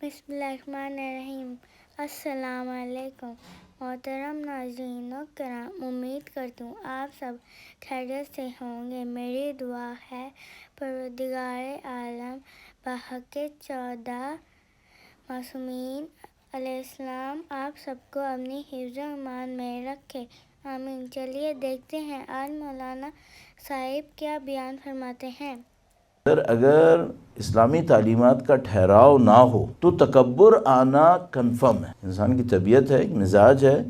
بسم اللہ الرحمن الرحیم۔ السلام علیکم محترم ناظرین و کرام، امید کرتی ہوں آپ سب خیریت سے ہوں گے۔ میری دعا ہے پروردگار عالم بحق 14 معصومین علیہ السلام آپ سب کو اپنی حفظ و امان میں رکھے، آمین۔ چلیے دیکھتے ہیں آج مولانا صاحب کیا بیان فرماتے ہیں۔ اگر اسلامی تعلیمات کا ٹھہراؤ نہ ہو تو تکبر آنا کنفرم ہے۔ انسان کی طبیعت ہے، ایک مزاج ہے،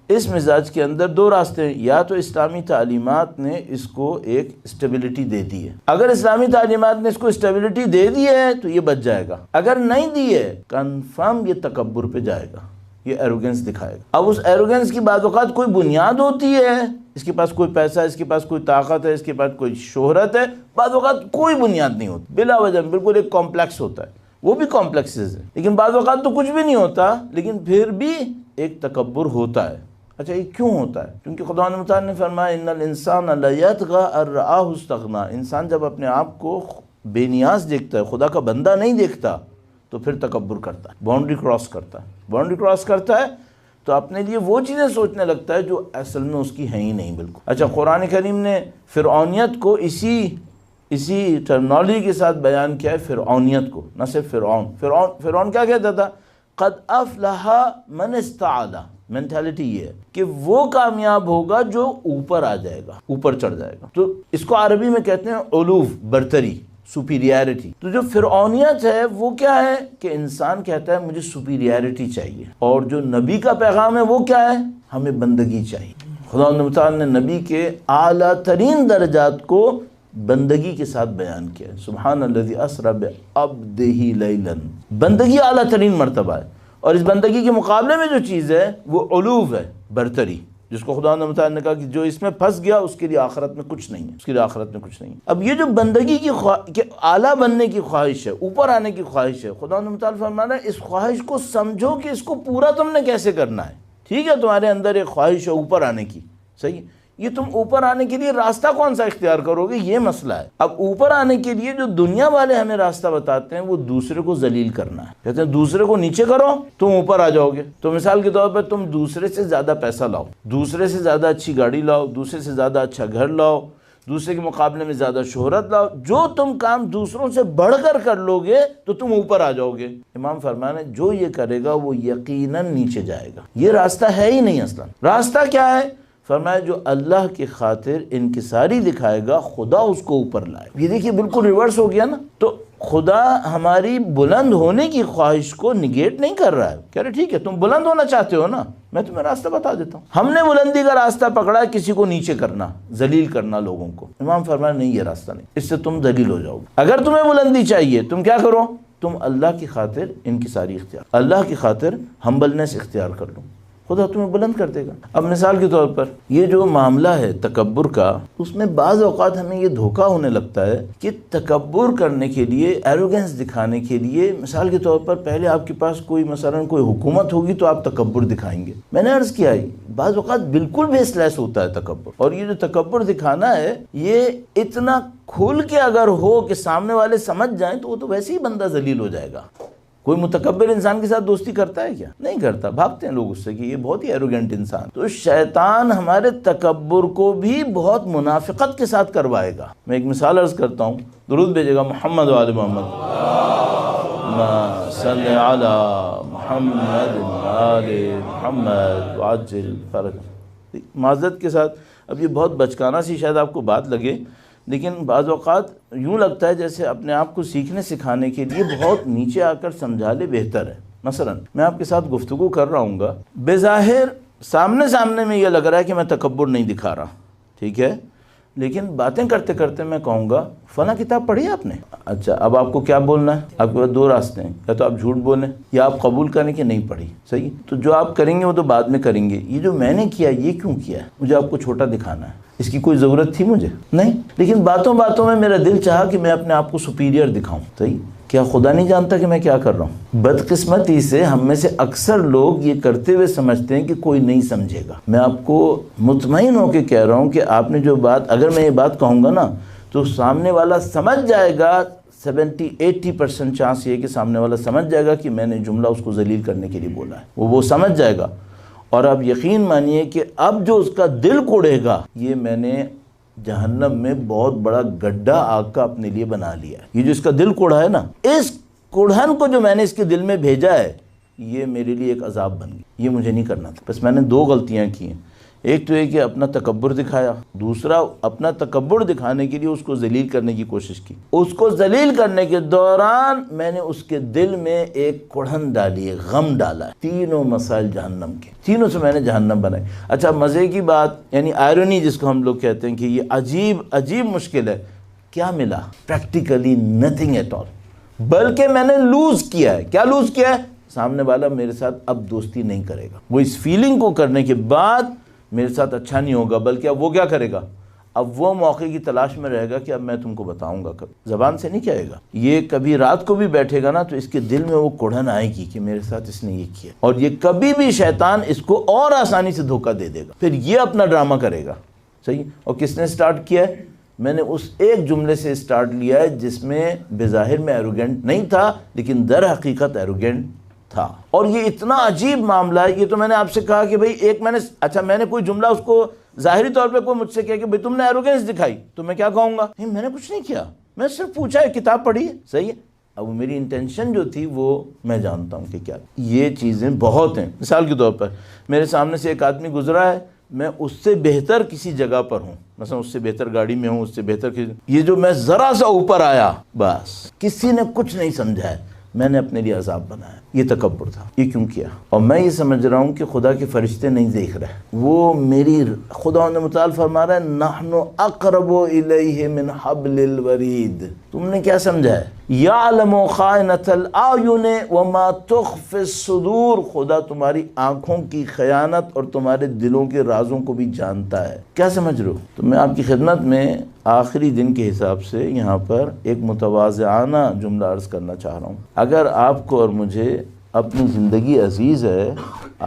اس مزاج کے اندر دو راستے ہیں، یا تو اسلامی تعلیمات نے اس کو ایک اسٹیبلٹی دے دی ہے، اگر اسلامی تعلیمات نے اس کو اسٹیبلٹی دے دی ہے تو یہ بچ جائے گا، اگر نہیں دی ہے کنفرم یہ تکبر پہ جائے گا، یہ ایروگنس دکھائے گا۔ اب اس ایروگنس کی بعض اوقات کوئی بنیاد ہوتی ہے، اس کے پاس کوئی پیسہ ہے، اس کے پاس کوئی طاقت ہے، اس کے پاس کوئی شہرت ہے، بعض اوقات کوئی بنیاد نہیں ہوتی، بلا وجہ بالکل ایک کمپلیکس ہوتا ہے، وہ بھی کمپلیکسز ہیں، لیکن بعض اوقات تو کچھ بھی نہیں ہوتا لیکن پھر بھی ایک تکبر ہوتا ہے۔ اچھا یہ کیوں ہوتا ہے؟ کیونکہ خدا متعال نے فرمایا ان الانسان لیطغی ان رآہ استغنی، انسان جب اپنے آپ کو بے نیاز دیکھتا ہے، خدا کا بندہ نہیں دیکھتا تو پھر تکبر کرتا ہے، باؤنڈری کراس کرتا ہے، باؤنڈری کراس کرتا ہے تو اپنے لیے وہ چیزیں سوچنے لگتا ہے جو اصل میں اس کی ہیں ہی نہیں بالکل۔ اچھا قرآن کریم نے فرعونیت کو اسی ٹرمنالوجی کے ساتھ بیان کیا ہے، فرعونیت کو، نہ صرف فرعون کیا کہتا تھا؟ قد افلح من استعلا، مینٹیلٹی یہ ہے کہ وہ کامیاب ہوگا جو اوپر آ جائے گا، اوپر چڑھ جائے گا، تو اس کو عربی میں کہتے ہیں علو، برتری، سپیریئرٹی۔ تو جو فرعونیت ہے وہ کیا ہے کہ انسان کہتا ہے مجھے سپیریئرٹی چاہیے، اور جو نبی کا پیغام ہے وہ کیا ہے؟ ہمیں بندگی چاہیے۔ خدا تعالیٰ نے نبی کے اعلیٰ ترین درجات کو بندگی کے ساتھ بیان کیا ہے۔ سبحان الذی اسری بعبدہ لیلا، بندگی اعلیٰ ترین مرتبہ ہے، اور اس بندگی کے مقابلے میں جو چیز ہے وہ علو ہے، برتری، جس کو خدا نے کہا کہ جو اس میں پھنس گیا اس کے لیے آخرت میں کچھ نہیں ہے، اس کے لیے آخرت میں کچھ نہیں ہے۔ اب یہ جو بندگی کی اعلیٰ بننے کی خواہش ہے، اوپر آنے کی خواہش ہے، خدا نے فرما رہا ہے اس خواہش کو سمجھو کہ اس کو پورا تم نے کیسے کرنا ہے۔ ٹھیک ہے تمہارے اندر ایک خواہش ہے اوپر آنے کی، صحیح، یہ تم اوپر آنے کے لیے راستہ کون سا اختیار کرو گے، یہ مسئلہ ہے۔ اب اوپر آنے کے لیے جو دنیا والے ہمیں راستہ بتاتے ہیں وہ دوسرے کو ذلیل کرنا ہے، کہتے ہیں دوسرے کو نیچے کرو تم اوپر آ جاؤ گے۔ تو مثال کے طور پر تم دوسرے سے زیادہ پیسہ لاؤ، دوسرے سے زیادہ اچھی گاڑی لاؤ، دوسرے سے زیادہ اچھا گھر لاؤ، دوسرے کے مقابلے میں زیادہ شہرت لاؤ، جو تم کام دوسروں سے بڑھ کر لو گے تو تم اوپر آ جاؤ گے۔ امام فرمایا ہے جو یہ کرے گا وہ یقیناً نیچے جائے گا، یہ راستہ ہے ہی نہیں اصلا۔ راستہ کیا ہے؟ فرمایا جو اللہ کی خاطر انکساری دکھائے گا خدا اس کو اوپر لائے۔ یہ دیکھیے بالکل ریورس ہو گیا نا۔ تو خدا ہماری بلند ہونے کی خواہش کو نگیٹ نہیں کر رہا ہے، کہہ رہے ٹھیک ہے تم بلند ہونا چاہتے ہو نا، میں تمہیں راستہ بتا دیتا ہوں۔ ہم نے بلندی کا راستہ پکڑا ہے کسی کو نیچے کرنا، ذلیل کرنا لوگوں کو۔ امام فرمایا نہیں یہ راستہ نہیں، اس سے تم ذلیل ہو جاؤ گے۔ اگر تمہیں بلندی چاہیے تم کیا کرو؟ تم اللہ کی خاطر انکساری اختیار، اللہ کی خاطر ہمبلنس اختیار کر لو، خدا تمہیں بلند کر دے گا۔ اب مثال کے طور پر یہ جو معاملہ ہے تکبر کا، اس میں بعض اوقات ہمیں یہ دھوکہ ہونے لگتا ہے کہ تکبر کرنے کے لیے، ایروگنس دکھانے کے لیے، مثال کے طور پر پہلے آپ کے پاس کوئی مثلا کوئی حکومت ہوگی تو آپ تکبر دکھائیں گے۔ میں نے عرض کیا ہے بعض اوقات بالکل بیس لیس ہوتا ہے تکبر، اور یہ جو تکبر دکھانا ہے یہ اتنا کھل کے اگر ہو کہ سامنے والے سمجھ جائیں تو وہ تو ویسے ہی بندہ ذلیل ہو جائے گا۔ کوئی متکبر انسان کے ساتھ دوستی کرتا ہے کیا؟ نہیں کرتا، بھاگتے ہیں لوگ اس سے کہ یہ بہت ہی ایروگنٹ انسان۔ تو شیطان ہمارے تکبر کو بھی بہت منافقت کے ساتھ کروائے گا۔ میں ایک مثال عرض کرتا ہوں، درود بھیجے گا محمد و آل محمد، صلی علی محمد و آل محمد وعجل فرج۔ معذرت کے ساتھ اب یہ بہت بچکانہ سی شاید آپ کو بات لگے، لیکن بعض اوقات یوں لگتا ہے جیسے اپنے آپ کو سیکھنے سکھانے کے لیے بہت نیچے آ کر سمجھا لے بہتر ہے۔ مثلا میں آپ کے ساتھ گفتگو کر رہا ہوں گا، بظاہر سامنے میں یہ لگ رہا ہے کہ میں تکبر نہیں دکھا رہا، ٹھیک ہے، لیکن باتیں کرتے کرتے میں کہوں گا فلاں کتاب پڑھی آپ نے؟ اچھا اب آپ کو کیا بولنا ہے؟ آپ کے پاس دو راستے ہیں، یا تو آپ جھوٹ بولیں یا آپ قبول کریں کہ نہیں پڑھی، صحیح؟ تو جو آپ کریں گے وہ تو بعد میں کریں گے، یہ جو میں نے کیا یہ کیوں کیا ہے؟ مجھے آپ کو چھوٹا دکھانا ہے، اس کی کوئی ضرورت تھی مجھے؟ نہیں، لیکن باتوں میں میرا دل چاہا کہ میں اپنے آپ کو سپیریئر دکھاؤں، صحیح؟ کیا خدا نہیں جانتا کہ میں کیا کر رہا ہوں؟ بدقسمتی سے ہم میں سے اکثر لوگ یہ کرتے ہوئے سمجھتے ہیں کہ کوئی نہیں سمجھے گا۔ میں آپ کو مطمئن ہو کے کہہ رہا ہوں کہ آپ نے جو بات، اگر میں یہ بات کہوں گا نا تو سامنے والا سمجھ جائے گا، 70-80% چانس یہ ہے کہ سامنے والا سمجھ جائے گا کہ میں نے جملہ اس کو ذلیل کرنے کے لیے بولا ہے، وہ سمجھ جائے گا، اور آپ یقین مانیے کہ اب جو اس کا دل کوڑے گا، یہ میں نے جہنم میں بہت بڑا گڈھا آگ کا اپنے لیے بنا لیا ہے۔ یہ جو اس کا دل کوڑا ہے نا، اس کوڑھن کو جو میں نے اس کے دل میں بھیجا ہے، یہ میرے لیے ایک عذاب بن گئی، یہ مجھے نہیں کرنا تھا۔ بس میں نے 2 غلطیاں کی ہیں، ایک تو یہ کہ اپنا تکبر دکھایا، دوسرا اپنا تکبر دکھانے کے لیے اس کو ذلیل کرنے کی کوشش کی۔ اس کو ذلیل کرنے کے دوران میں نے اس کے دل میں ایک کوڑھن ڈالی ہے، غم ڈالا ہے، تینوں مسائل جہنم کے، تینوں سے میں نے جہنم بنائی۔ اچھا مزے کی بات، یعنی آئرنی جس کو ہم لوگ کہتے ہیں کہ یہ عجیب مشکل ہے، کیا ملا؟ پریکٹیکلی نتھنگ ایٹ آل، بلکہ میں نے لوز کیا ہے۔ کیا لوز کیا ہے؟ سامنے والا میرے ساتھ اب دوستی نہیں کرے گا، وہ اس فیلنگ کو کرنے کے بعد میرے ساتھ اچھا نہیں ہوگا، بلکہ اب وہ کیا کرے گا؟ اب وہ موقع کی تلاش میں رہے گا کہ اب میں تم کو بتاؤں گا، کبھی زبان سے نہیں کہے گا۔ یہ کبھی رات کو بھی بیٹھے گا نا تو اس کے دل میں وہ کوڑھن آئے گی کہ میرے ساتھ اس نے یہ کیا، اور یہ کبھی بھی شیطان اس کو اور آسانی سے دھوکہ دے دے گا، پھر یہ اپنا ڈرامہ کرے گا۔ صحیح؟ اور کس نے سٹارٹ کیا ہے؟ میں نے اس ایک جملے سے سٹارٹ لیا ہے جس میں بظاہر میں ایروگنٹ نہیں تھا، لیکن در حقیقت ایروگنٹ تھا۔ اور یہ اتنا عجیب معاملہ ہے، یہ تو میں نے آپ سے کہا کہ بھئی میں نے کوئی جملہ اس کو ظاہری طور پہ کوئی مجھ سے کہا کہ بھئی تم نے ایروگنس دکھائی، تو میں کیا کہوں گا؟ نہیں، میں نے کچھ نہیں کیا، میں صرف پوچھا ہے، کتاب پڑھی ہے۔ صحیح ہے؟ اب میری انٹینشن جو تھی وہ میں جانتا ہوں کہ کیا۔ یہ چیزیں بہت ہیں۔ مثال کے طور پر میرے سامنے سے ایک آدمی گزرا ہے، میں اس سے بہتر کسی جگہ پر ہوں، مثلا اس سے بہتر گاڑی میں ہوں، اس سے بہتر یہ جو میں ذرا سا اوپر آیا، بس کسی نے کچھ نہیں سمجھا ہے، میں نے اپنے لیے عذاب بنایا۔ یہ تکبر تھا۔ یہ کیوں کیا؟ اور میں یہ سمجھ رہا ہوں کہ خدا کے فرشتے نہیں دیکھ رہے، وہ میری خدا نے متعال فرما رہا ہے نحن اقرب الیہ من حبل الورید۔ تم نے کیا سمجھا ہے؟ یعلم خائنۃ الاعین وما تخفی الصدور۔ خدا تمہاری آنکھوں کی خیانت اور تمہارے دلوں کے رازوں کو بھی جانتا ہے۔ کیا سمجھ رہے ہو؟ تو میں آپ کی خدمت میں آخری دن کے حساب سے یہاں پر ایک متواضعانہ جملہ عرض کرنا چاہ رہا ہوں۔ اگر آپ کو اور مجھے اپنی زندگی عزیز ہے،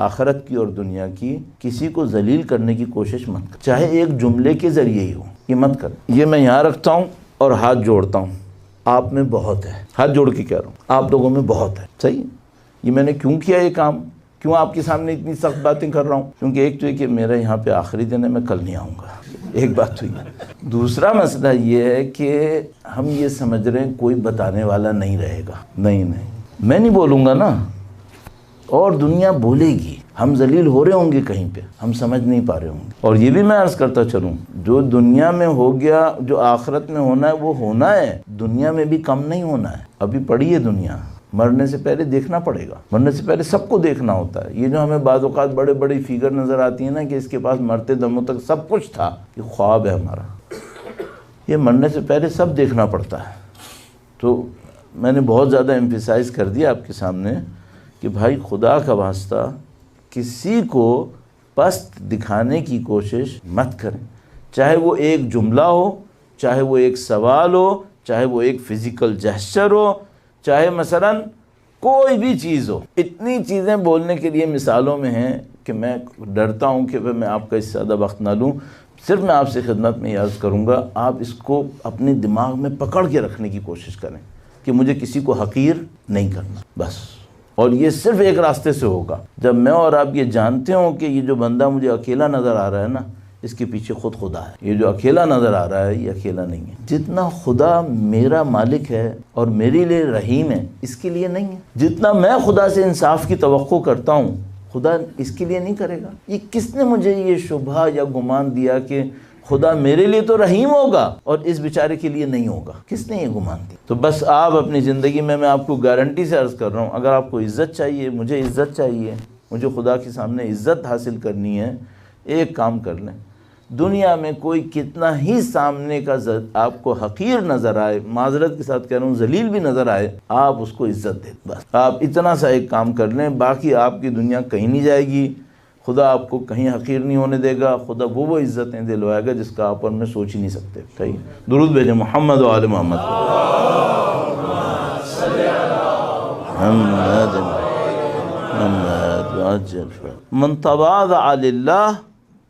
آخرت کی اور دنیا کی، کسی کو ذلیل کرنے کی کوشش مت کر، چاہے ایک جملے کے ذریعے ہی ہو، یہ مت کر۔ یہ میں یہاں رکھتا ہوں اور ہاتھ جوڑتا ہوں، آپ میں بہت ہے، ہاتھ جوڑ کے کہہ رہا ہوں، آپ لوگوں میں بہت ہے۔ صحیح؟ یہ میں نے کیوں کیا یہ کام؟ کیوں آپ کے سامنے اتنی سخت باتیں کر رہا ہوں؟ کیونکہ ایک تو یہ کہ میرا یہاں پہ آخری دن ہے، میں کل نہیں آؤں گا، ایک بات تو یہ۔ دوسرا مسئلہ یہ ہے کہ ہم یہ سمجھ رہے ہیں کوئی بتانے والا نہیں رہے گا۔ نہیں، میں نہیں بولوں گا نا، اور دنیا بولے گی، ہم ذلیل ہو رہے ہوں گے کہیں پہ، ہم سمجھ نہیں پا رہے ہوں گے۔ اور یہ بھی میں عرض کرتا چلوں، جو دنیا میں ہو گیا، جو آخرت میں ہونا ہے وہ ہونا ہے، دنیا میں بھی کم نہیں ہونا ہے۔ ابھی پڑی ہے دنیا، مرنے سے پہلے دیکھنا پڑے گا، مرنے سے پہلے سب کو دیکھنا ہوتا ہے۔ یہ جو ہمیں بعض اوقات بڑے بڑی فگر نظر آتی ہیں نا کہ اس کے پاس مرتے دموں تک سب کچھ تھا، یہ خواب ہے ہمارا۔ یہ مرنے سے پہلے سب دیکھنا پڑتا ہے۔ تو میں نے بہت زیادہ ایمفیسائز کر دیا آپ کے سامنے کہ بھائی خدا کا واسطہ کسی کو پست دکھانے کی کوشش مت کریں، چاہے وہ ایک جملہ ہو، چاہے وہ ایک سوال ہو، چاہے وہ ایک فزیکل جیسچر ہو، چاہے مثلا کوئی بھی چیز ہو۔ اتنی چیزیں بولنے کے لیے مثالوں میں ہیں کہ میں ڈرتا ہوں کہ میں آپ کا اس سے زیادہ وقت نہ لوں۔ صرف میں آپ سے خدمت میں یہ عرض کروں گا، آپ اس کو اپنے دماغ میں پکڑ کے رکھنے کی کوشش کریں کہ مجھے کسی کو حقیر نہیں کرنا، بس۔ اور یہ صرف ایک راستے سے ہوگا، جب میں اور آپ یہ جانتے ہوں کہ یہ جو بندہ مجھے اکیلا نظر آ رہا ہے نا، اس کے پیچھے خود خدا ہے۔ یہ جو اکیلا نظر آ رہا ہے یہ اکیلا نہیں ہے۔ جتنا خدا میرا مالک ہے اور میرے لیے رحیم ہے، اس کے لیے نہیں ہے۔ جتنا میں خدا سے انصاف کی توقع کرتا ہوں، خدا اس کے لیے نہیں کرے گا۔ یہ کس نے مجھے یہ شبہ یا گمان دیا کہ خدا میرے لیے تو رحیم ہوگا اور اس بیچارے کے لیے نہیں ہوگا؟ کس نے یہ گمان دی؟ تو بس آپ اپنی زندگی میں آپ کو گارنٹی سے عرض کر رہا ہوں، اگر آپ کو عزت چاہیے، مجھے عزت چاہیے، مجھے خدا کے سامنے عزت حاصل کرنی ہے، ایک کام کر لیں، دنیا میں کوئی کتنا ہی سامنے کا آپ کو حقیر نظر آئے، معذرت کے ساتھ کہہ رہا ہوں ذلیل بھی نظر آئے، آپ اس کو عزت دیں۔ بس آپ اتنا سا ایک کام کر لیں، باقی آپ کی دنیا کہیں نہیں جائے گی، خدا آپ کو کہیں حقیر نہیں ہونے دے گا، خدا وہ عزتیں دلوائے گا جس کا آپ اور میں سوچ ہی نہیں سکتے۔ صحیح؟ درود بھیجیں محمد و آل محمد۔ من تواضع للہ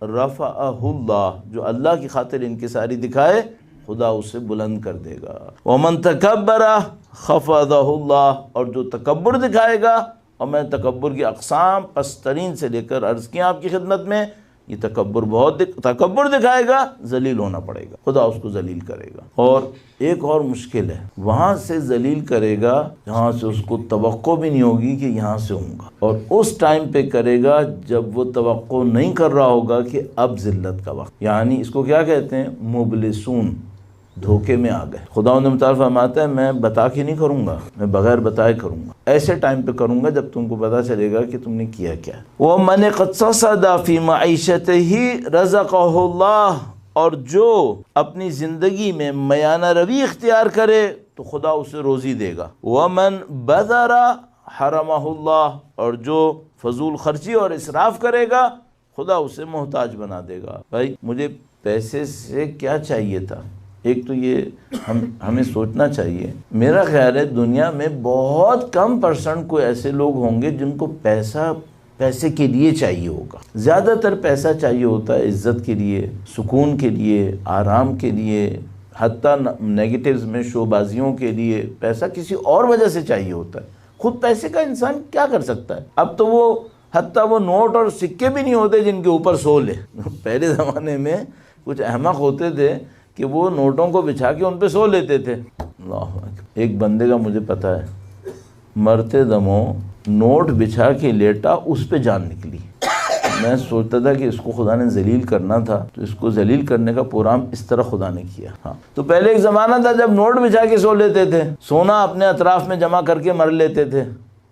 رفعہ اللہ، جو اللہ کی خاطر انکساری دکھائے خدا اسے بلند کر دے گا. ومن تکبر خفضہ اللہ، اور جو تکبر دکھائے گا، اور میں تکبر کی اقسام پسترین سے لے کر عرض کیا آپ کی خدمت میں، یہ تکبر دکھائے گا، ذلیل ہونا پڑے گا، خدا اس کو ذلیل کرے گا. اور ایک اور مشکل ہے، وہاں سے ذلیل کرے گا جہاں سے اس کو توقع بھی نہیں ہوگی کہ یہاں سے ہوں گا، اور اس ٹائم پہ کرے گا جب وہ توقع نہیں کر رہا ہوگا کہ اب ذلت کا وقت. یعنی اس کو کیا کہتے ہیں؟ مبلسون، دھوکے میں آ گئے. خدا نے متعال فرماتا ہے میں بتا کے نہیں کروں گا، میں بغیر بتائے کروں گا، ایسے ٹائم پہ کروں گا جب تم کو پتا چلے گا کہ تم نے کیا کیا. وَمَنِ اقْتَصَدَ فِي مَعِيشَتِهِ رَزَقَهُ اللَّهُ، اور جو اپنی زندگی میں میانہ روی اختیار کرے تو خدا اسے روزی دے گا. وَمَنْ بَذَرَ حَرَمَهُ اللَّهُ، اور جو فضول خرچی اور اسراف کرے گا خدا اسے محتاج بنا دے گا. بھائی مجھے پیسے سے کیا چاہیے تھا؟ ایک تو یہ ہمیں سوچنا چاہیے، میرا خیال ہے دنیا میں بہت کم پرسنٹ کوئی ایسے لوگ ہوں گے جن کو پیسے کے لیے چاہیے ہوگا. زیادہ تر پیسہ چاہیے ہوتا ہے عزت کے لیے، سکون کے لیے، آرام کے لیے، حتیٰ نیگیٹیوز میں شو بازیوں کے لیے پیسہ کسی اور وجہ سے چاہیے ہوتا ہے. خود پیسے کا انسان کیا کر سکتا ہے؟ اب تو وہ حتیٰ وہ نوٹ اور سکے بھی نہیں ہوتے جن کے اوپر سو لے. پہلے زمانے میں کچھ احمق ہوتے تھے کہ وہ نوٹوں کو بچھا کے ان پہ سو لیتے تھے. اللہ اکبر. ایک بندے کا مجھے پتہ ہے مرتے دموں نوٹ بچھا کے لیٹا، اس پہ جان نکلی. میں سوچتا تھا کہ اس کو خدا نے ذلیل کرنا تھا تو اس کو ذلیل کرنے کا پروگرام اس طرح خدا نے کیا. ہاں تو پہلے ایک زمانہ تھا جب نوٹ بچھا کے سو لیتے تھے، سونا اپنے اطراف میں جمع کر کے مر لیتے تھے.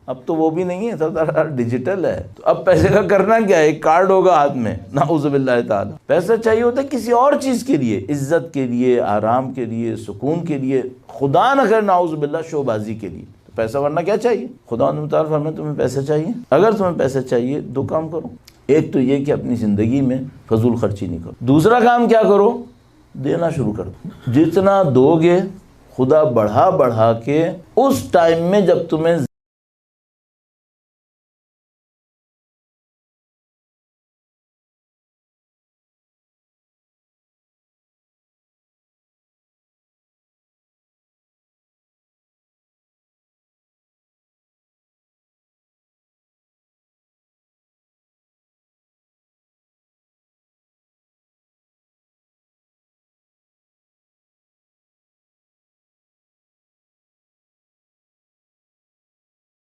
اب تو وہ بھی نہیں ہے، سب ڈیجیٹل ہے. تو اب پیسے کا کرنا کیا ہے؟ ایک کارڈ ہوگا ہاتھ میں، نعوذ باللہ تعالی. پیسہ چاہیے ہوتا ہے کسی اور چیز کے لیے، عزت کے لیے، آرام کے لیے، سکون کے لیے، خدا نہ کرے نعوذ باللہ شو بازی کے لیے. تو پیسہ ورنہ کیا چاہیے؟ خدا نے متعال فرمایا تمہیں پیسہ چاہیے، اگر تمہیں پیسہ چاہیے دو کام کرو. ایک تو یہ کہ اپنی زندگی میں فضول خرچی نہیں کرو. دوسرا کام کیا کرو؟ دینا شروع کر دو. جتنا دو گے خدا بڑھا کے اس ٹائم میں جب تمہیں